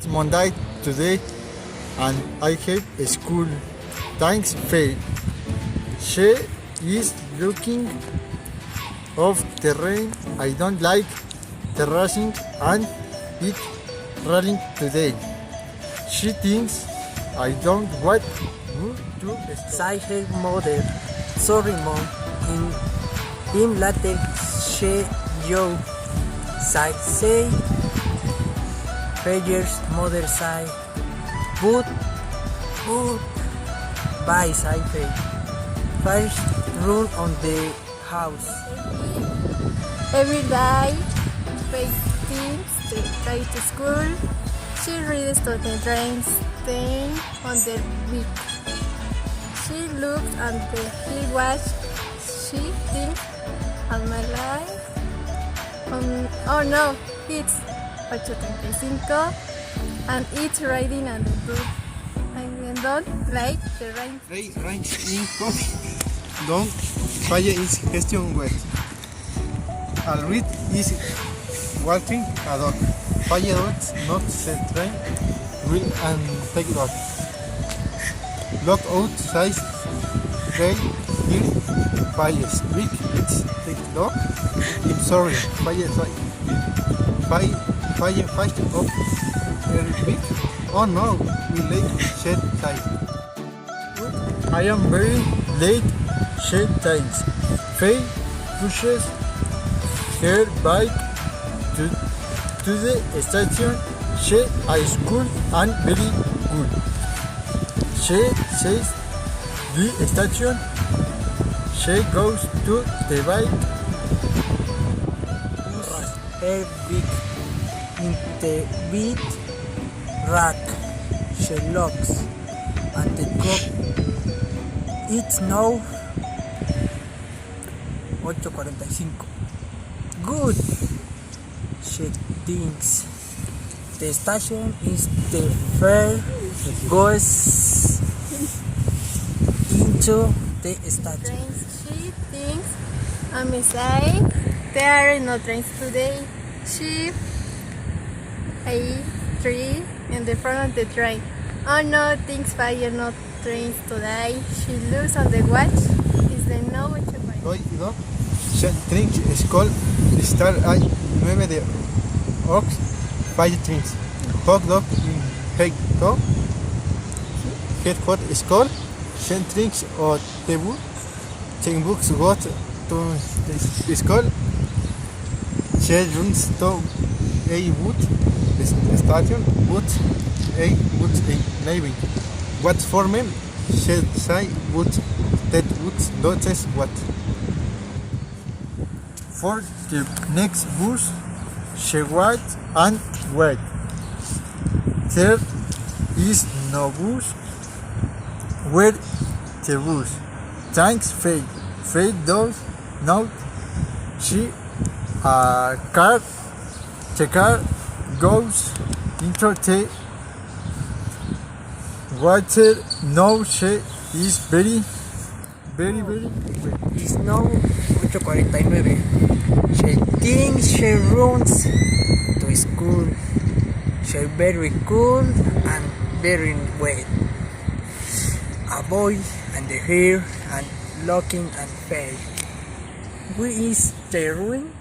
Monday today and I have school. Thanks, Faye. She is looking of the rain. I don't like the rushing and it raining today. She thinks I don't want to Say her mother, sorry mom, in later she yo. Say Faye's mother say, but, bye say Faye. First run on the house. Every day, Faye thinks to try to school. She reads to the train staying on the beach. She looks at the hill watch. She thinks, all my life. Oh no, it's 8:35 and it's raining on the roof. I don't like the rain. Rain in coffee. Don't Faye is gestion wet. Al read is walking a dog. Faye does not set train will and take dog. Lock out size rain here. Faye speak it's take dog. I'm sorry. Faye fast up her beak. Oh no, we late shed time. I am very late. She thinks. Faye pushes her bike to the station. She is school and very good. She says the station. She goes to the bike. Her big in the beat rack. She looks at the clock. It's now 8:45. Good, she thinks. The station is the fair goes into the station. Trains, she thinks, I'm inside. There are no trains today. She ate 3 in the front of the train. Oh no, thinks Faye, no trains today. She looks on the watch. Is the no 8:45. Hoy no. She drink school. Star hay 9 de ox. Faye drinks. Hot dog in head dog. Head hot school. She drinks or table. Ten books got to the school. She runs to a wood station. Wood a navy. What for me? She say wood that wood does what? For the next bus, she wait and wait. There is no bus. Where the bus? Thanks, Faye. Faye does not. She car. The car goes into the water. Now she is very wet. It's now 8:49. She thinks she runs to school. She's very cool and very wet. A boy and the hair and looking and face. Who is the ruin?